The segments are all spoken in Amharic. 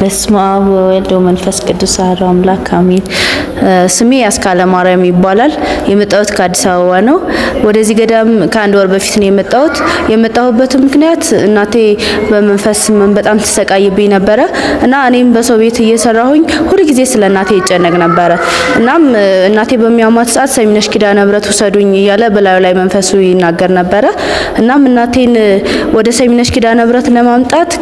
በስመ አብ ወወልድ ወመንፈስ ቅዱስ አሐዱ አምላክ አሜን። ስሜ አስካለ ማርያም ይባላል። የመጣሁት ከአዲስ አበባ ነው። ወደዚህ ገዳም ከአንድ ወር በፊት ነው የመጣሁት። የመጣሁበት ምክንያት እናቴ በመንፈስ በጣም ተሰቃይብኝ ነበረ እና እኔም በሰው ቤት እየሰራሁኝ ሁሉ ጊዜ ስለ እናቴ ይጨነቅ ነበረ። እናም እናቴ በሚያማት ሰዓት ሰሚነሽ ኪዳነ ምህረት ውሰዱኝ እያለ በላዩ ላይ መንፈሱ ይናገር ነበረ። እናም እናቴን ወደ ሰሚነሽ ኪዳነ ምህረት ለማምጣት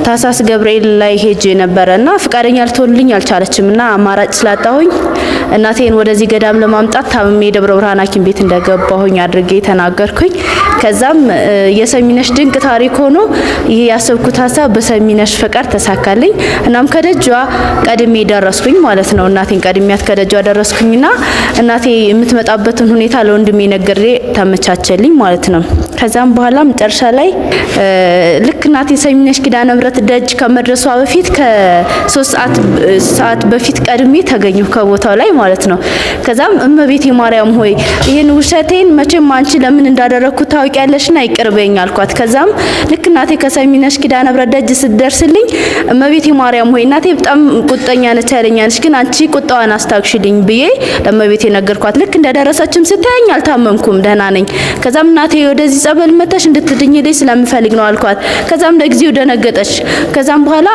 ታሳስ ገብርኤል ላይ ሄጄ ነበርና ፍቃደኛ ልትሆንልኝ አልቻለችምና አማራጭ ስላጣሁኝ እናቴን ወደዚህ ገዳም ለማምጣት ታምሜ ደብረ ብርሃን ሐኪም ቤት እንደገባሁኝ አድርጌ ተናገርኩኝ። ከዛም የሰሚነሽ ድንቅ ታሪክ ሆኖ ይሄ ያሰብኩት ሐሳብ በሰሚነሽ ፈቃድ ተሳካልኝ። እናም ከደጇ ቀድሜ ደረስኩኝ ማለት ነው። እናቴን ቀድሜያት ከደጇ ደረስኩኝና እናቴ የምትመጣበትን ሁኔታ ለወንድሜ ነግሬ ተመቻቸልኝ ማለት ነው። ከዛም በኋላ መጨረሻ ላይ ልክ እናቴ ሰሚነሽ ኪዳነ ምህረት ደጅ ከመድረሷ በፊት ከ3 ሰዓት በፊት ቀድሜ ተገኘሁ ከቦታው ላይ ማለት ነው። ከዛም እመቤቴ ማርያም ሆይ ይሄን ውሸቴን መቼም አንቺ ለምን እንዳደረኩት ታውቂያለሽና ይቅርበኝ አልኳት። ከዛም ልክ እናቴ ከሰሚነሽ ኪዳነ ምህረት ደጅ ስትደርስልኝ እመቤቴ ማርያም ሆይ እናቴ በጣም ቁጣኛ ነች ያለኛለሽ፣ ግን አንቺ ቁጣዋን አስታግሽልኝ ብዬ ለእመቤቴ ነገርኳት። ልክ እንደደረሰችም ስታየኝ አልታመምኩም፣ ደህና ነኝ። ከዛም እናቴ ወደዚህ ጸበል መተሽ እንድትድኝልኝ ስለምፈልግ ነው አልኳት። ከዛም ለጊዜው ደነገጠች። ከዛም በኋላ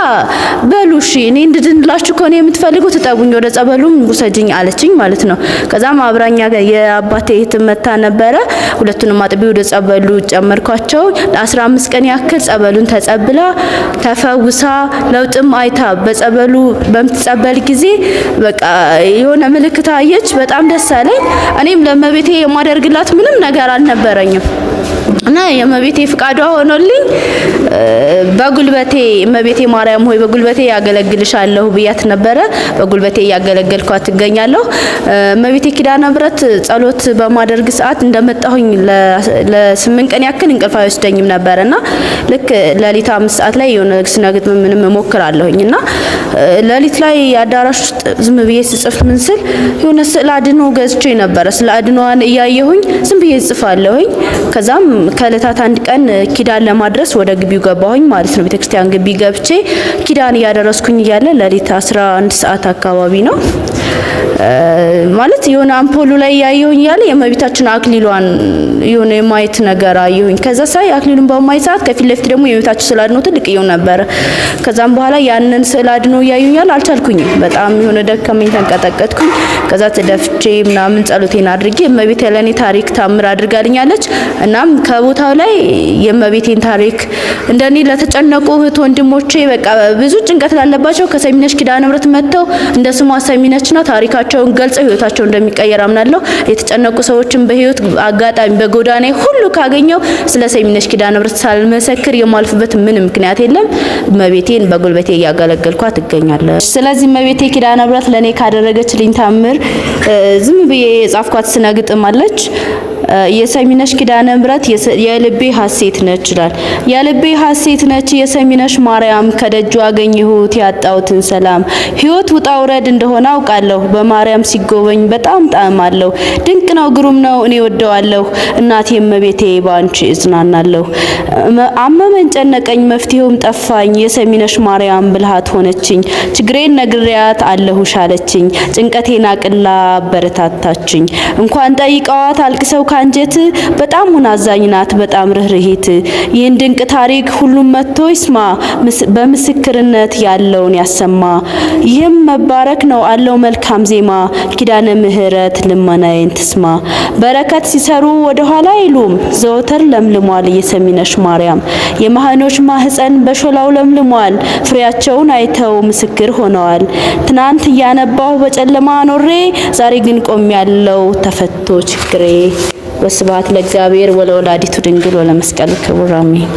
በሉሽ እኔ እንድድንላችሁ ከሆነ የምትፈልጉት ተጠጉኝ ወደ ጸበሉም ውሰጂኝ አለችኝ ማለት ነው። ከዛም አብራኛ የአባቴ እህት መታ ነበረ። ሁለቱንም አጥቢ ወደ ጸበሉ ጨመርኳቸው። ለ15 ቀን ያክል ጸበሉን ተጸብላ ተፈውሳ ለውጥም አይታ በጸበሉ በምትጸበል ጊዜ በቃ የሆነ ምልክት አየች። በጣም ደስ አለኝ። እኔም ለእመቤቴ የማደርግላት ምንም ነገር አልነበረኝም እና የእመቤቴ ፍቃዷ ሆኖልኝ በጉልበቴ እመቤቴ ማርያም ሆይ በጉልበቴ ያገለግልሻለሁ ብያት ነበረ። በጉልበቴ ያገለገልኳት እገኛለሁ። እመቤቴ ኪዳነ ምህረት ጸሎት በማደርግ ሰዓት እንደመጣሁኝ ለ8 ቀን ያክል እንቅልፍ አይወስደኝም ነበርና ልክ ሌሊት 5 ሰዓት ላይ የሆነ ስነግጥ ምንም እሞክራለሁኝና ሌሊት ላይ አዳራሽ ውስጥ ዝም ብዬ ስጽፍ ምን ስል የሆነ ስዕል አድኖ ገዝቼ ነበረ። ስለ አድኖዋን እያየሁኝ ዝም ብዬ ጽፋለሁኝ። ከዛም ከለታት አንድ ቀን ኪዳን ለማድረስ ወደ ግቢው ገባሁኝ ማለት ነው። ቤተክርስቲያን ግቢ ገብቼ ኪዳን እያደረስኩኝ እያለ ሌሊት 11 ሰዓት አካባቢ ነው ማለት የሆነ አምፖሉ ላይ ያየሁኝ ያለ የእመቤታችን አክሊሏን የሆነ የማየት ነገር አየሁኝ። ከዛ ሳይ አክሊሉን በማይ ሰዓት ከፊት ለፊት ደግሞ የእመቤታችን ስዕል አድኖ ትልቅ ይሁን ነበር። ከዛም በኋላ ያንን ስዕል አድኖ ያዩኝ ያለ አልቻልኩኝም። በጣም የሆነ ደከመኝ፣ ተንቀጠቀጥኩኝ። ከዛ ተደፍቼ ምናምን ጸሎቴን አድርጌ እመቤቴ ለኔ ታሪክ ታምር አድርጋልኛለች። እናም ከቦታው ላይ የእመቤቴን ታሪክ እንደኔ ለተጨነቁ እህት ወንድሞቼ በቃ ብዙ ጭንቀት ላለባቸው ከሰሚነሽ ኪዳነ ምህረት መጥተው እንደ ስሟ ሰሚነችና ታሪካቸውን ገልጸው ህይወታቸው እንደሚቀየር አምናለሁ። የተጨነቁ ሰዎችን በህይወት አጋጣሚ በጎዳና ሁሉ ካገኘው ስለ ሰሚነሽ ኪዳነ ምህረት ሳልመሰክር የማልፍበት ምንም ምክንያት የለም። እመቤቴን በጉልበቴ እያገለገልኳት እገኛለሁ። ስለዚህ እመቤቴ ኪዳነ ምህረት ለኔ ካደረገችልኝ ታምር ዝም ብዬ የጻፍኳት ስነግጥም አለች። የሰሚነሽ ኪዳነ ምህረት የልቤ ሐሴት ነች ይላል። የልቤ ሐሴት ነች የሰሚነሽ ማርያም ከደጇ አገኘሁት ያጣሁትን ሰላም። ህይወት ውጣ ውረድ እንደሆነ አውቃለሁ፣ በማርያም ሲጎበኝ በጣም ጣዕም አለው። ድንቅ ነው ግሩም ነው እኔ ወደዋለሁ፣ እናቴ እመቤቴ ባንቺ እጽናናለሁ። አመመኝ ጨነቀኝ መፍትሄውም ጠፋኝ፣ የሰሚነሽ ማርያም ብልሃት ሆነችኝ። ችግሬን ነግሬያት አለሁሽ አለችኝ፣ ጭንቀቴን አቅላ አበረታታችኝ። እንኳን ጠይቀዋት አልቅሰው አንጀት በጣም አዛኝ ናት በጣም ርህርሂት። ይህን ድንቅ ታሪክ ሁሉም መጥቶ ይስማ፣ በምስክርነት ያለውን ያሰማ። ይህም መባረክ ነው አለው መልካም ዜማ፣ ኪዳነ ምህረት ልመናዬን ትስማ። በረከት ሲሰሩ ወደ ኋላ አይሉም፣ ዘወትር ለምልሟል የሰሚነሽ ማርያም። የመሃኖች ማህፀን በሾላው ለምልሟል፣ ፍሬያቸውን አይተው ምስክር ሆነዋል። ትናንት እያነባሁ በጨለማ ኖሬ፣ ዛሬ ግን ቆሜያለሁ ተፈቶ ችግሬ። ወስብሐት ለእግዚአብሔር ወለወላዲቱ ድንግል ወለመስቀሉ ክቡር አሜን።